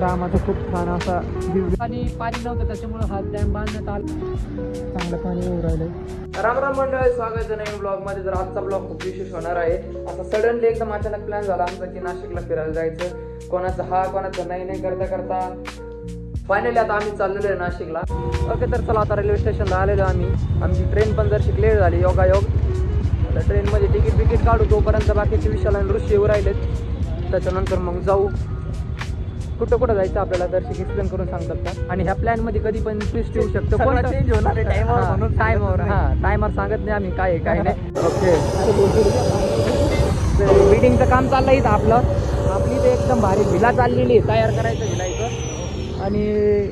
रामाचा खूप छान असा आणि पाणी नव्हतं त्याच्यामुळे हा डॅम बांधण्यात आला. चांगलं पाणी येऊ राहिलंय. राम राम मंडळी, स्वागत आहे नवीन ब्लॉग मध्ये. तर आजचा ब्लॉग खूप विशेष होणार आहे. आता सडनली एकदम अचानक प्लॅन झाला आमचा की नाशिकला फिरायला जायचं. कोणाचं हा कोणाचं नाही करता करता फायनली आता आम्ही चाललेलो आहे नाशिकला. ओके, तर चला आता रेल्वे स्टेशनला आलेलो आम्ही. आमची ट्रेन पण जर लेट झाली योगायोग. आता ट्रेनमध्ये तिकीट काढू तोपर्यंत बाकीचे विशाल आणि ऋषी येऊ राहिलेत. त्याच्यानंतर मग जाऊ. कुठं जायचं आपल्याला दर्शक एक्सप्लेन करून सांगतात का. आणि ह्या प्लॅन मध्ये कधी पण ट्विस्ट येऊ शकतो. कोणता चेंज होणार आहे टायमावर. टायमावर सांगत नाही आम्ही काय नाही. ओके, बिल्डिंगचं काम चाललं इथं आपली ते एकदम भारी व्हिला चाललेली आहे, तयार करायचं व्हिलायचं. आणि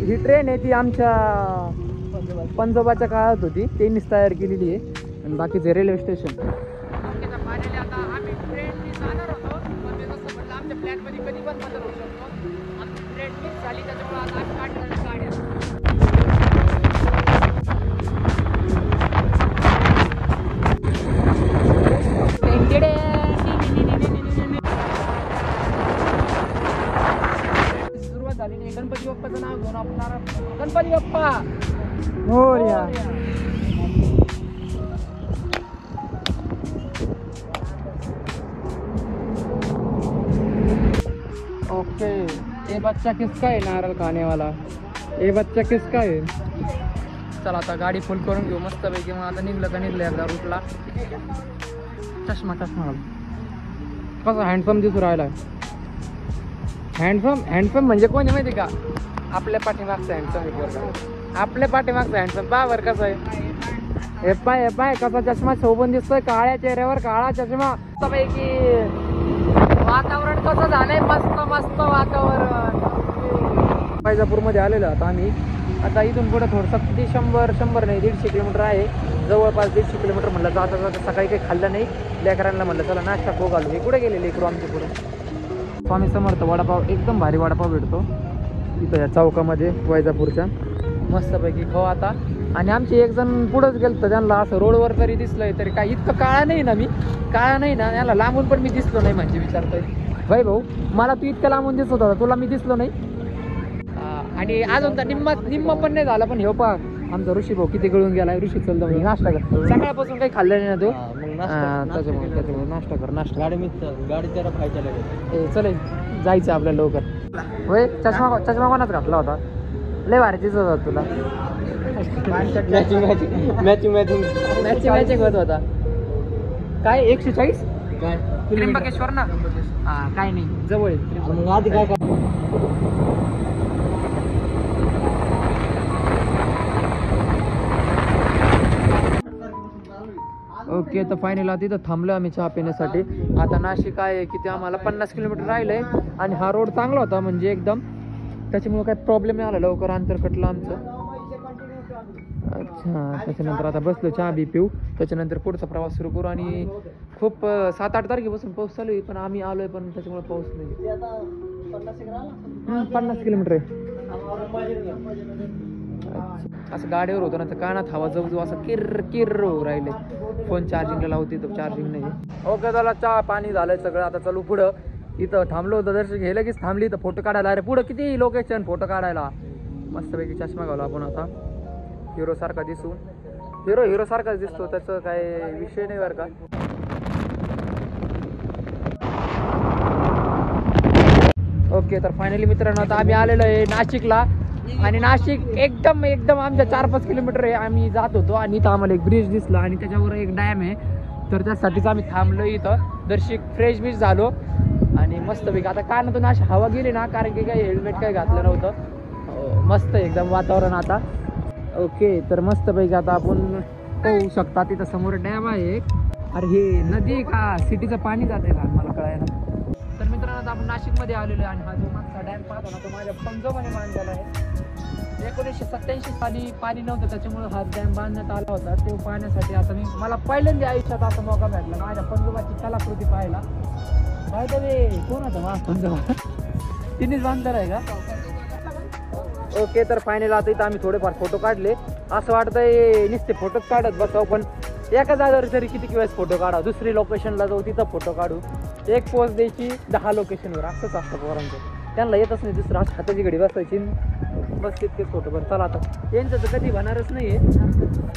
ही ट्रेन आहे ती आमच्या पंजोबाच्या काळात होती, त्यांनीच तयार केलेली आहे. आणि बाकीचे रेल्वे स्टेशन सुरुवात झाली नाही. गणपती बाप्पाचं नाव घेऊन आपण गणपती बाप्पा मोरया. ओके, ये बच्चा किसका है नारळ खाने वाला? ये बच्चा किसका है? चला आता गाडी फुल करून घेऊ मस्त पैकी. मग आता निघलं एकदा रूटला. चष्मा कसा हँडसम दिसू राहिला. हँडसम म्हणजे कोणी माहिती का? आपल्या पाठीमागचा हँडसम. आपल्या पाठीमागचा हँडसम पहा बरं कसं आहे. हे पाय कसा चष्मा शोभून दिसतोय. काळ्या चेहऱ्यावर काळा चष्मा. पैकी वातावरण कसं झालंय, मस्त वातावरण. वैजापूरमध्ये आलेलो आता आम्ही. आता इथून पुढे थोडंसं किती 100 नाही 150 किलोमीटर आहे. जवळपास 150 किलोमीटर म्हणलं. जाता सकाळी काही खाल्लं नाही. लेकरांना म्हणलं चला नाश्ता खो घालू. हे कुठे गेलेले इकडं आमच्या पुढे स्वामी समर्थ वडापाव, एकदम भारी वडापाव भेटतो इथं या चौकामध्ये वैजापूरच्या. मस्तपैकी खाऊ आता. आणि आमचे एक जण पुढंच गेलं तर त्यांना असं रोडवर तरी दिसलंय तरी काय इतकं काळा नाही ना. मी काळा नाही ना, याला लांबून पण मी दिसलो नाही. म्हणजे विचारतोय भाऊ मला तू इतकं लांबून दिसत होता, तुला मी दिसलो नाही. आणि अजून तर निम्म पण नाही झाला. पण हे पा आमचा ऋषी भाऊ किती गळून गेलाय. ऋषी चलतो म्हणजे नाश्ता कर. सकाळपासून काही खाल्लं नाही ना तो. त्याच्यामुळे नाश्ता कर. गाडी जरा खायच्या चल जायचं आपल्याला लवकर. होय, चष्मा कोणाच घातला होता? लय भारी दिसत होता तुला. मॅचिंग होत होता. काय 140 काय त्र्यंबकेश्वर ना? हा काय नाही, जवळ आहे. ओके, तर फायनल आता इथं थांबलो आम्ही चहा पिण्यासाठी. आता नाशिक आहे किती आम्हाला 50 किलोमीटर राहिलंय. आणि हा रोड चांगला होता म्हणजे एकदम, त्याच्यामुळे काही प्रॉब्लेम नाही आला. लवकर अंतर कटलं आमचं. अच्छा, त्याच्यानंतर आता बसलो चहा बी पिऊ. त्याच्यानंतर पुढचा प्रवास सुरू करू. आणि खूप 7-8 तारखेपासून पाऊस चालू आहे. पण आम्ही आलोय पण त्याच्यामुळे पाऊस नाही. 50 किलोमीटर आहे. असं गाडीवर होतं ना तर कानात हवा जवळ असं किर्र होऊ राहिले. फोन चार्जिंगला लावते तर चार्जिंग नाही. ओके, त्याला चहा पाणी झालंय सगळं. आता चालू पुढं. इथं थांबलो होतं दर्शक हे लगेच थांबली तर फोटो काढायला. अरे पुढं किती लोकेशन फोटो काढायला. मस्तपैकी चष्मा घालू आपण आता. हिरो सारखा दिसू. हिरो सारखाच दिसतो, त्याचं काय विषय नाही बरं का. ओके, तर फायनली मित्रांनो आता आम्ही आलेलो आहे नाशिकला. आणि नाशिक एकदम आमच्या 4-5 किलोमीटर आहे. आम्ही जात होतो आणि इथं आम्हाला एक ब्रिज दिसला आणि त्याच्यावर एक डॅम आहे. तर त्यासाठीच आम्ही थांबलो इथं. दर्शिक फ्रेश बीच झालो आणि मस्तपैकी आता कानातून अशी हवा गेली ना, कारण की काही हेल्मेट काही घातलं नव्हतं. मस्त एकदम वातावरण आता. ओके, तर मस्तपैकी आता आपण पाहू शकता तिथं समोर डॅम आहे. अरे हे नदी का सिटीचं पाणी जाते का मला कळायला. तर मित्रांनो आता आपण नाशिकमध्ये आलेलो आहे. आणि हा जो मागचा डॅम पाहतो ना तो माझ्या पंजोबाने बांधलेला आहे. 1987 साली पाणी नव्हतं त्याच्यामुळे हा डॅम बांधण्यात आला होता. तो पाहण्यासाठी आता मला पहिल्यांदा आयुष्यात असा मौका भेटला माझ्या पंजोबाची कलाकृती पाहायला. कोण होता माझा पंजोबा? तिनेच बांधलेला आहे का? ओके, तर फायनल आता इथं आम्ही थोडेफार फोटो काढले. असं वाटतंय नुसते फोटोच काढत बसावं, पण एका जागेवर तरी किती वेळेस फोटो काढा. दुसरी लोकेशनला जाऊ तिथं फोटो काढू. एक पोस्ट द्यायची 10 लोकेशनवर. असंच असतं पोरांचं. त्यांना येतच नाही दुसरं असं हाताची घडी बसायची बस तितकेच फोटो. बरं चला आता यांचं तर कधी होणारच नाही आहे,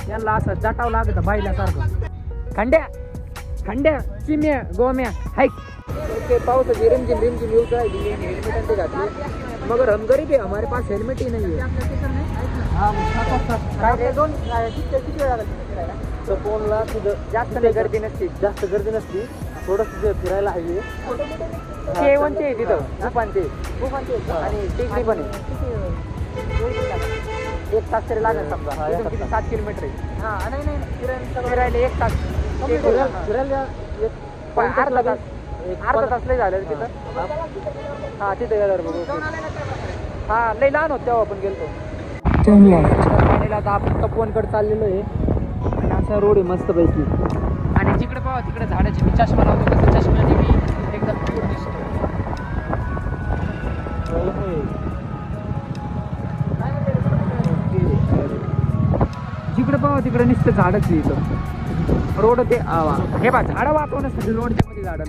यांना असं जाटावं लागतं बायल्यासारखं. खंड्या चिम्या गोम्या हाईक. ओके पावसाची रिमझिम यूज राहिली, हेल्मेट घातली मगर हम गरीब आहे, हमारे पास हेल्मेट ही नाही आहे. फोनला तुझं जास्त नाही गर्दी नसते, जास्त गर्दी नसती, थोडंसं फिरायला हवी. केवनचे आहे तिथं गुफांचे आणि टेकडी पण आहे. 1 तास तरी लागेल समजा, किती 7 किलोमीटर आहे. हा नाही फिरायला 1 तास, फिरायला अर्धा तास लय झालं तिथं. हा तिथं गेल्यावर बघू. हा लय लहान होत तेव्हा आपण गेलतो. आता आपण तपोवनकडे चाललेलो आहे आणि असा रोड आहे मस्त पैकी. आणि जिकडे पाहा तिकडे झाडाची, मी चष्मा लावतो कसं चष्म्याने मी एकदम दूर दिसतो. जिकडे पाहा तिकडे नुसतं झाडच इथं रोड ते हे बा झाडं वाचवण्यासाठी रोडच्या मध्ये झाडं.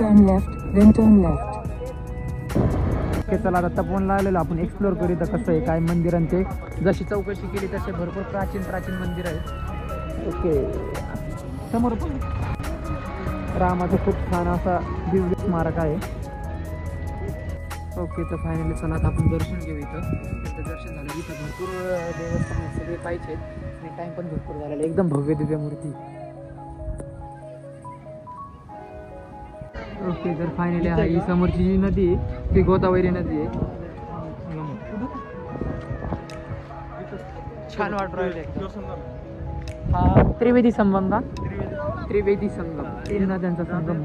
चला आता तपोवनला आलेलो आपण, एक्सप्लोर करू तर कसं आहे काय मंदिरांचे. जशी चौकशी केली तसे भरपूर प्राचीन मंदिर आहेत. ओके समोर पण रामाचं खूप छान असा दिव्य स्मारक आहे. ओके तर फायनली चला आता आपण दर्शन घेऊ. इथं दर्शन झालं, इथं भरपूर देवस्थान सगळे पाहिजे आणि टाइम पण भरपूर झालेला, एकदम भव्य दिव्य मूर्ती. ओके तर फायनली आहे ही समोरची जी नदी आहे ती गोदावरी नदी आहे. छान वाट राहिले. हा त्रिवेदी संगम का? त्रिवेदी संगम, 3 नद्यांचा संगम.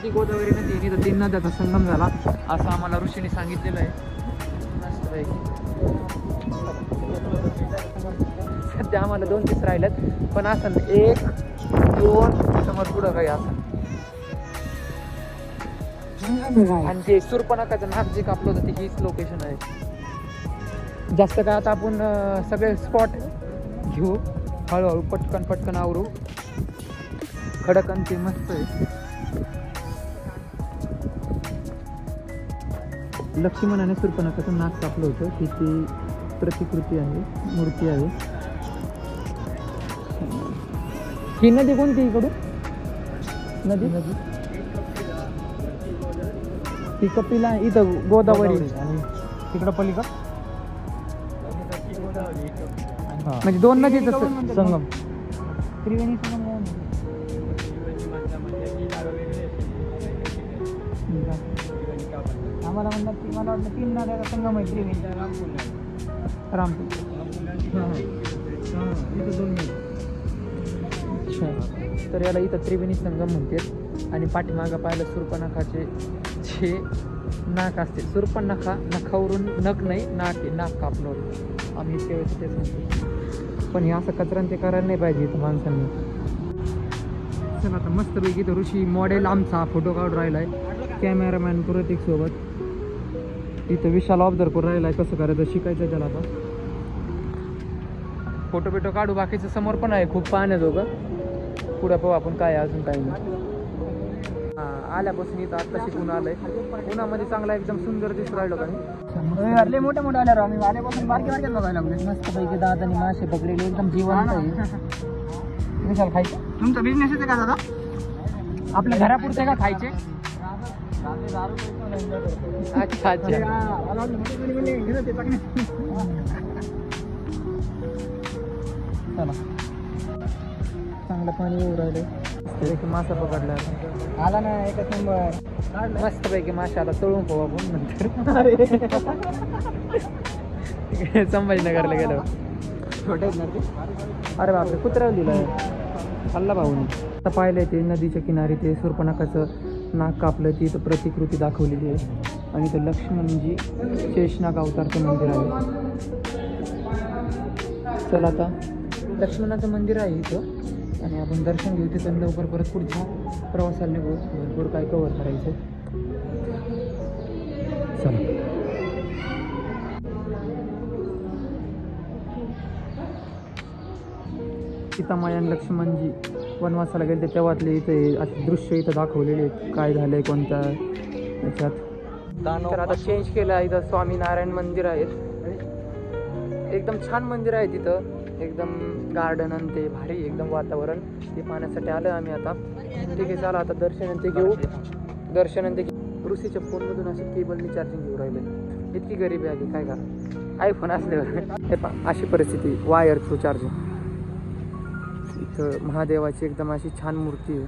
ती गोदावरी नदी तिथं 3 नद्याचा संगम झाला असं आम्हाला ऋषीने सांगितलेलं आहे. सध्या आम्हाला 2-3 राहिल्यात, पण असं 1-2 समोर पुढं काही असं. आणि ते सुर्पणखाचं नाक जे कापलं होतं ते हीच लोकेशन आहे. जास्त काय आता आपण सगळे स्पॉट घेऊ हळूहळू, पटकन आवरू. खडकन ते मस्त आहे. लक्ष्मणाने सुर्पणखाचं नाक कापलं होतं ही ती प्रतिकृती आहे, मूर्ती आहे. ही नदी कोणती इकडून? नदी ती कपिला, इथं गोदावरी आणि तिकडं पलीकडं म्हणजे 2 नदीचा संगम. त्रिवेणी संगम आम्हाला म्हणतात की मला वाटतं 3 नद्याचा संगम आहे त्रिवेणी रामपूर. अच्छा तर याला इथं त्रिवेणी संगम म्हणतात. आणि पाठीमागं पाहिलं सुर्पणखाचे जे नाक असते, सुर्पणखा नखावरून नख नाही नाक आहे, नाक कापलं होतं आम्ही इतक्या वेळेस ते सांगतो. पण हे असं कचरा ते करायला नाही पाहिजे इथं माणसांनी. चला आता मस्तपैकी इथं ऋषी मॉडेल आमचा फोटो काढून राहिला आहे, कॅमेरामॅन प्रतीक सोबत. इथं विशाल ऑब्झर्व करून राहिला आहे कसं करायचं, शिकायचं त्याला. आता फोटो बिटो काढू, बाकीचं समोर पण आहे खूप पाहण्याजोगं. पुढे पाहू आपण काय अजून काही नाही. आल्यापासून इथं आत्ता शिकून आलंय, उन्हामध्ये चांगला एकदम सुंदर दिसू राहिलो का मी. मोठे आल्यावर आम्ही आल्यापासून बारके बघायला लागले. मस्त पैकी दादानी मासे पकडले एकदम जिवंत आहे. विशाल खायचं तुमचा बिझनेस आहे का दादा? आपल्या घरापुरते का खायचे? अच्छा चला चांगलं पाणी येऊ राहिले. मासा पकडला आला ना एकच नंबर. मस्त पैकी माशाला तळून खाऊ आपण नंतर. संभाजीनगरला गेलो छोटे आहेत ना ते. अरे बापरे कुत्र्यावर दिलं खाल्ला भाऊनी. आता पाहिलंय ते नदीच्या किनारी ते सुर्पणखाचं नाक कापलं, ती इथं प्रतिकृती दाखवलेली आहे. आणि इथं लक्ष्मणजी शेषनाग अवतारचं मंदिर आहे. चला आता लक्ष्मणाचं मंदिर आहे इथं आणि आपण दर्शन घेऊ तिथं लवकर परत पुढच्या प्रवासाला निघू. भरपूर काय कव्हर करायचं. चला सीतामाया आणि लक्ष्मणजी वनवासाला गेले तेव्हातले इथे असे दृश्य इथं दाखवलेले आहेत, काय झालंय कोणत्या याच्यात. तर आता चेंज केलं. इथं स्वामीनारायण मंदिर आहेत, एकदम छान मंदिर आहे तिथं, एकदम गार्डन आणि ते भारी एकदम वातावरण. ते पाहण्यासाठी आलं आम्ही आता. ठीक आहे, चला आता दर्शन ते घेऊ. दर्शन ते ऋषीच्या फोनमधून अशी केबल मी चार्जिंग घेऊ राहिले. इतकी गरिबी आली, काय करा आयफोन असल्यावर. हे पा अशी परिस्थिती, वायर थ्रू चार्जिंग. इथं महादेवाची एकदम अशी छान मूर्ती आहे.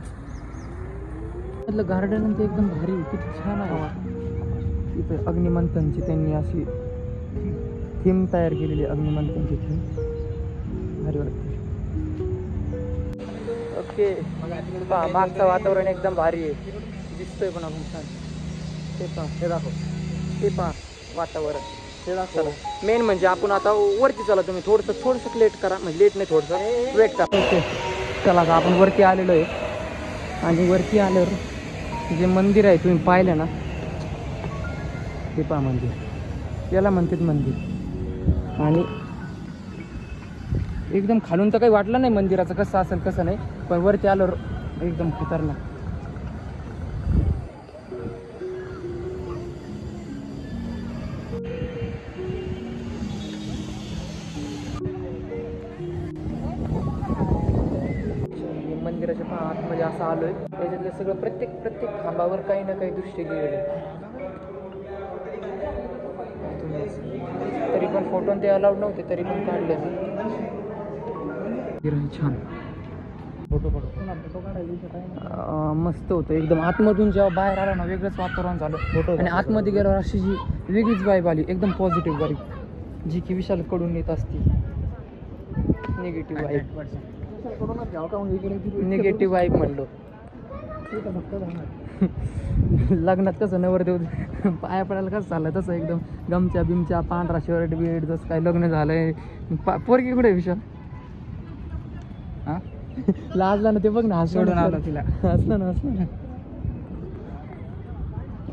म्हटलं गार्डन ते एकदम भारी, किती छान आहे. इथं अग्निमंथनची त्यांनी अशी थीम तयार केलेली, अग्निमंथनची थीम भारी वाटते. ओके, मागचं वातावरण एकदम भारी आहे, दिसतोय पण आपण छान. ते पहा, हे दाखव, ते पहा वातावरण, ते दाखव. मेन म्हणजे आपण आता वरती चला. तुम्ही थोडंसं लेट करा, म्हणजे लेट नाही, थोडंसं वेट करा. ओके, चला आता आपण वरती आलेलो आहे. आणि वरती आल्यावर जे मंदिर आहे तुम्ही पाहिलं ना, ते पहा मंदिर, याला म्हणतात मंदिर. आणि एकदम खालून तर काही वाटलं नाही मंदिराचं कसं असेल कसं नाही, पण वरती आल्यावर एकदम खतरनाक. मंदिराच्या आतमध्ये असं आलोय. त्याच्यातलं सगळं प्रत्येक खांबावर काही ना काही दृश्य गेलेले. तरी पण फोटो ते अलाउड नव्हते, तरी पण काढले मी. छान फोटो मस्त होतं एकदम. आतमधून जेव्हा बाहेर आला ना, वेगळंच वातावरण झालं. फोटो आणि आतमध्ये गेल्यावर अशी जी वेगळीच वाईब आली, एकदम पॉझिटिव्ह वाईब, जी की विशाल कडून येत असती. निगेटिव्ह वाईब, निगेटिव्ह वाईब म्हणलो. लग्नात कसं नवरदेव पाया पडायला कसं चाललंय तसं एकदम गमच्या बिमच्या, पांढरा शर्ट बीट, जसं काय लग्न झालंय. पोरगी कुठे विशाल? हा लाजला ना ते, बघ ना, सोडून आला तिला. हसलं ना.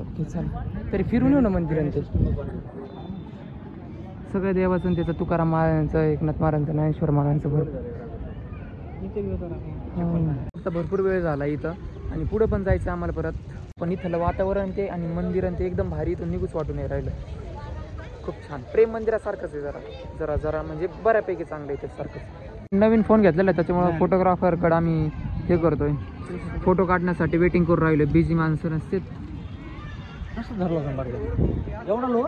ओके, चला तरी फिरून येऊ ना मंदिरांचे. सगळ्या देवाचं त्याचं, तुकाराम महाराजांचं, एकनाथ महाराजांचं, ज्ञानेश्वर महाराजांचं फक्त भरपूर वेळ झाला इथं. आणि पुढे पण जायचं आम्हाला परत, पण इथलं वातावरण ते आणि मंदिर ते एकदम भारी, इथून निघूच वाटून नाही राहिलं. खूप छान, प्रेम मंदिरासारखंच आहे. जरा म्हणजे बऱ्यापैकी चांगलं आहे त्यासारखंच. नवीन फोन घेतलेला आहे, त्याच्यामुळे फोटोग्राफरकडे आम्ही हे करतोय, फोटो काढण्यासाठी वेटिंग करून राहिलो. बिझी माणसं नसते. एवढा लो.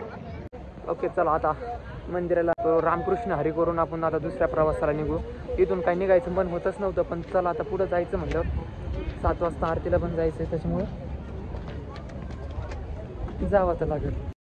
ओके, चला आता मंदिराला रामकृष्ण हरी करून आपण आता दुसऱ्या प्रवासाला निघू. इथून काही निघायचं मन होतच नव्हतं, पण चला आता पुढं जायचं म्हणलं. 7 वाजता आरतीला पण जायचं आहे, त्याच्यामुळं जावं तर लागेल.